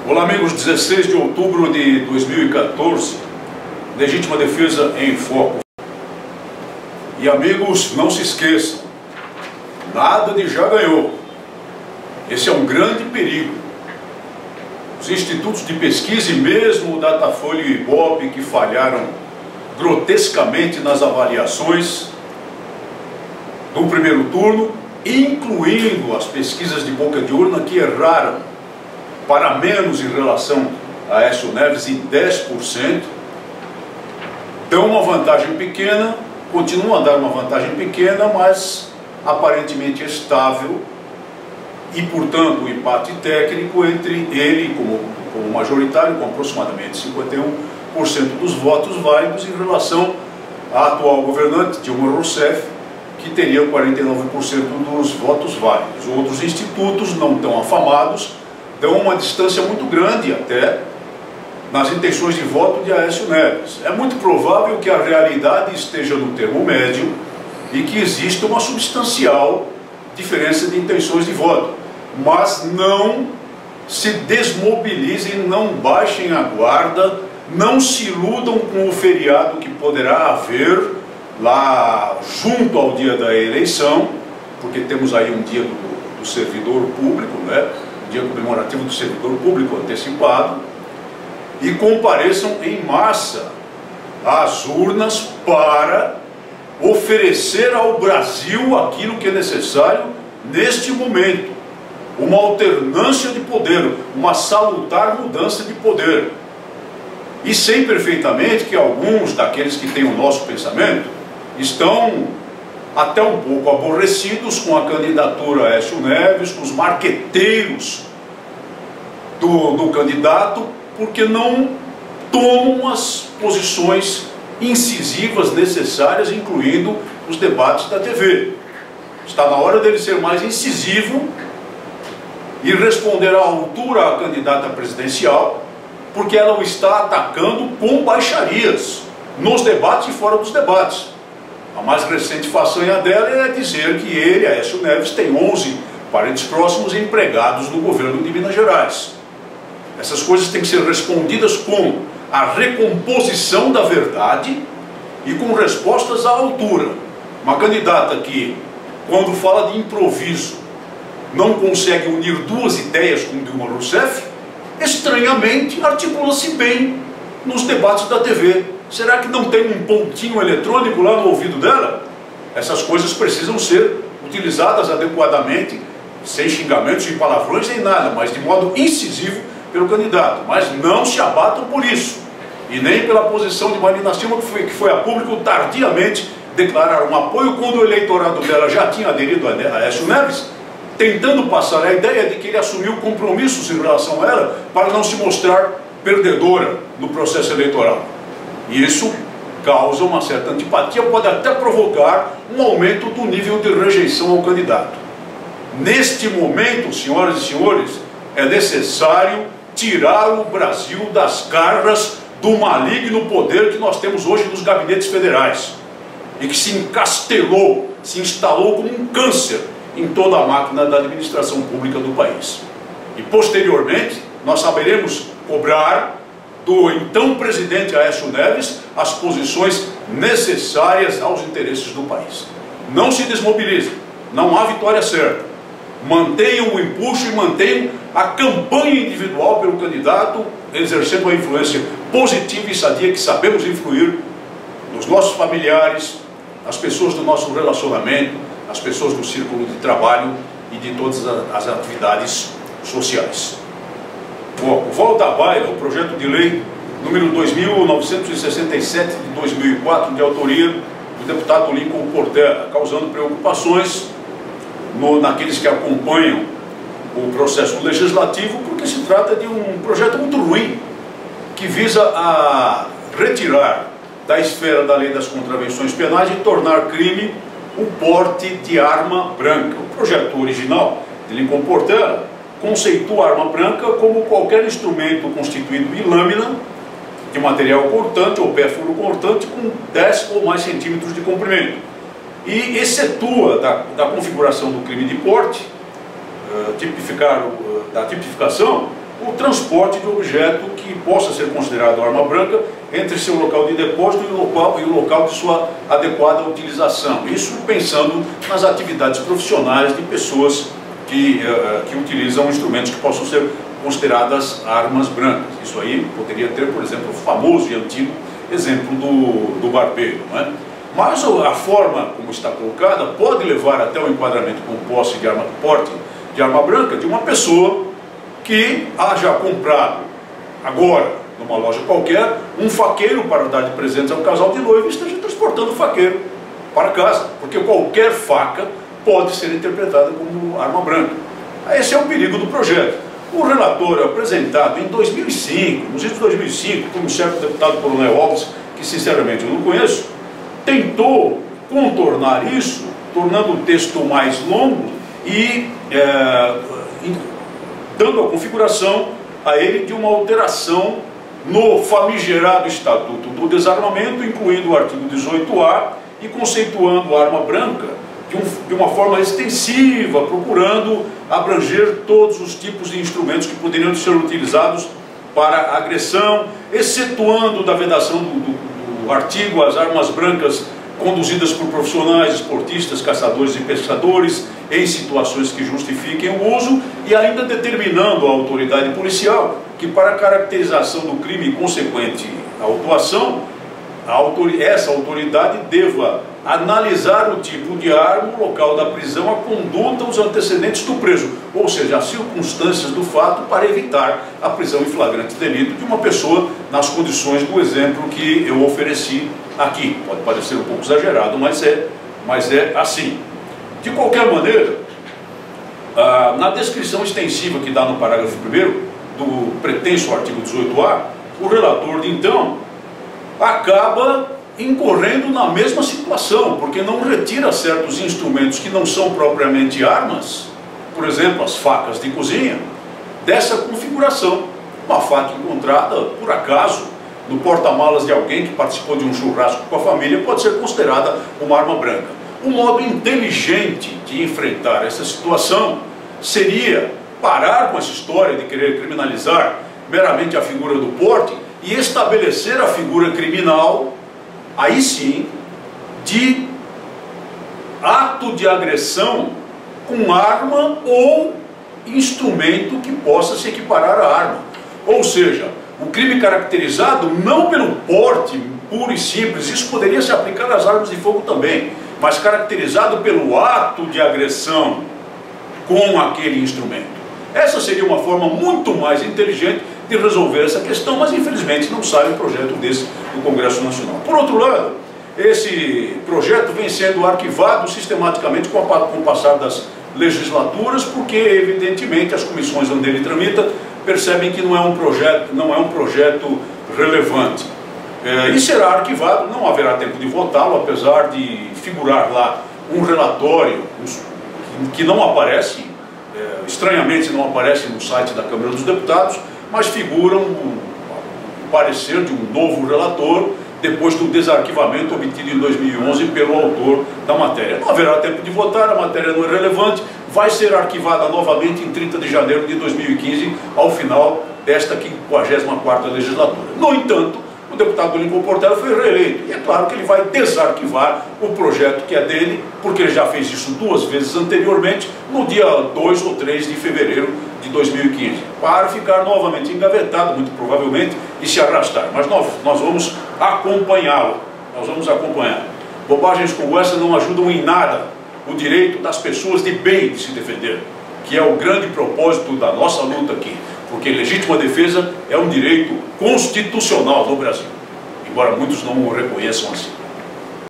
Olá, amigos. 16 de outubro de 2014, Legítima Defesa em Foco. E, amigos, não se esqueçam, nada de já ganhou. Esse é um grande perigo. Os institutos de pesquisa e mesmo o Datafolha e o Ibope, que falharam grotescamente nas avaliações do primeiro turno, incluindo as pesquisas de boca de urna, que erraram para menos em relação a Aécio Neves em 10%, dão uma vantagem pequena, continuam a dar uma vantagem pequena, mas aparentemente estável, e portanto o empate técnico entre ele como majoritário, com aproximadamente 51% dos votos válidos, em relação à atual governante Dilma Rousseff, que teria 49% dos votos válidos. Outros institutos não tão afamados dão uma distância muito grande até nas intenções de voto de Aécio Neves. É muito provável que a realidade esteja no termo médio e que exista uma substancial diferença de intenções de voto. Mas não se desmobilizem, não baixem a guarda, não se iludam com o feriado que poderá haver lá junto ao dia da eleição, porque temos aí um dia do servidor público, né? Dia comemorativo do servidor público antecipado, e compareçam em massa às urnas para oferecer ao Brasil aquilo que é necessário neste momento, uma alternância de poder, uma salutar mudança de poder. E sei perfeitamente que alguns daqueles que têm o nosso pensamento estão até um pouco aborrecidos com a candidatura Aécio Neves, com os marqueteiros do candidato, porque não tomam as posições incisivas necessárias, incluindo os debates da TV. Está na hora dele ser mais incisivo e responder à altura à candidata presidencial, porque ela o está atacando com baixarias, nos debates e fora dos debates. A mais recente façanha dela é dizer que ele, Aécio Neves, tem 11 parentes próximos empregados no governo de Minas Gerais. Essas coisas têm que ser respondidas com a recomposição da verdade e com respostas à altura. Uma candidata que, quando fala de improviso, não consegue unir duas ideias com Dilma Rousseff, estranhamente articula-se bem nos debates da TV. Será que não tem um pontinho eletrônico lá no ouvido dela? Essas coisas precisam ser utilizadas adequadamente, sem xingamentos, sem palavrões, sem nada, mas de modo incisivo pelo candidato. Mas não se abatam por isso, e nem pela posição de Marina Silva, que foi a público tardiamente declarar um apoio quando o eleitorado dela já tinha aderido a Aécio Neves, tentando passar a ideia de que ele assumiu compromissos em relação a ela para não se mostrar perdedora no processo eleitoral. E isso causa uma certa antipatia, pode até provocar um aumento do nível de rejeição ao candidato. Neste momento, senhoras e senhores, é necessário tirar o Brasil das garras do maligno poder que nós temos hoje nos gabinetes federais e que se encastelou, se instalou como um câncer em toda a máquina da administração pública do país. E posteriormente nós saberemos cobrar do então presidente Aécio Neves as posições necessárias aos interesses do país. Não se desmobilizem, não há vitória certa. Mantenham o empuxo e mantenham a campanha individual pelo candidato, exercendo a influência positiva e sadia que sabemos influir nos nossos familiares, nas pessoas do nosso relacionamento, as pessoas do círculo de trabalho e de todas as atividades sociais. Volta à baila o projeto de lei número 2.967 de 2004, de autoria do deputado Lincoln Portela, causando preocupações naqueles que acompanham o processo legislativo, porque se trata de um projeto muito ruim, que visa a retirar da esfera da lei das contravenções penais e tornar crime o porte de arma branca. O projeto original de Lincoln Portela conceitua a arma branca como qualquer instrumento constituído de lâmina de material cortante ou pérfuro cortante com 10 ou mais centímetros de comprimento. E excetua da configuração do crime de porte, da tipificação, o transporte de objeto que possa ser considerado arma branca entre seu local de depósito e o local de sua adequada utilização. Isso pensando nas atividades profissionais de pessoas que utilizam instrumentos que possam ser consideradas armas brancas. Isso aí poderia ter, por exemplo, o famoso e antigo exemplo do barbeiro, não é? Mas a forma como está colocada pode levar até o enquadramento com posse de porte de arma branca de uma pessoa que haja comprado agora, numa loja qualquer, um faqueiro para dar de presentes ao casal de noivo e esteja transportando o faqueiro para casa, porque qualquer faca pode ser interpretada como arma branca. Esse é o perigo do projeto. O relatório apresentado em 2005, nos anos de 2005, por um certo deputado Coronel Alves, que sinceramente eu não conheço, tentou contornar isso, tornando o texto mais longo e dando a configuração a ele de uma alteração no famigerado Estatuto do Desarmamento, incluindo o artigo 18A e conceituando a arma branca de uma forma extensiva, procurando abranger todos os tipos de instrumentos que poderiam ser utilizados para agressão, excetuando da vedação do artigo as armas brancas conduzidas por profissionais, esportistas, caçadores e pescadores em situações que justifiquem o uso, e ainda determinando a autoridade policial que para a caracterização do crime e consequente autuação, essa autoridade deva analisar o tipo de arma, o local da prisão, a conduta, os antecedentes do preso, ou seja, as circunstâncias do fato, para evitar a prisão em flagrante delito de uma pessoa nas condições do exemplo que eu ofereci aqui. Pode parecer um pouco exagerado, mas é assim. De qualquer maneira, na descrição extensiva que dá no parágrafo 1º do pretenso artigo 18A, o relator de então acaba incorrendo na mesma situação, porque não retira certos instrumentos que não são propriamente armas, por exemplo, as facas de cozinha, dessa configuração. Uma faca encontrada, por acaso, no porta-malas de alguém que participou de um churrasco com a família pode ser considerada uma arma branca. O modo inteligente de enfrentar essa situação seria parar com essa história de querer criminalizar meramente a figura do porte e estabelecer a figura criminal, aí sim, de ato de agressão com arma ou instrumento que possa se equiparar à arma. Ou seja, o crime caracterizado não pelo porte puro e simples, isso poderia se aplicar às armas de fogo também, mas caracterizado pelo ato de agressão com aquele instrumento. Essa seria uma forma muito mais inteligente de resolver essa questão, mas infelizmente não sai um projeto desse do Congresso Nacional. Por outro lado, esse projeto vem sendo arquivado sistematicamente com o passar das legislaturas, porque evidentemente as comissões onde ele tramita percebem que não é um projeto relevante. E será arquivado, não haverá tempo de votá-lo, apesar de figurar lá um relatório que não aparece, estranhamente não aparece no site da Câmara dos Deputados, mas figura um parecer de um novo relator, depois do desarquivamento obtido em 2011 pelo autor da matéria. Não haverá tempo de votar, a matéria não é relevante, vai ser arquivada novamente em 30 de janeiro de 2015, ao final desta 54ª legislatura. No entanto, o deputado Lincoln Portela foi reeleito, e é claro que ele vai desarquivar o projeto que é dele, porque ele já fez isso 2 vezes anteriormente, no dia 2 ou 3 de fevereiro de 2015, para ficar novamente engavetado, muito provavelmente, e se arrastar. Mas nós vamos acompanhá-lo, nós vamos acompanhar. Bobagens como essa não ajudam em nada o direito das pessoas de bem de se defender, que é o grande propósito da nossa luta aqui, porque legítima defesa é um direito constitucional no Brasil, embora muitos não o reconheçam assim.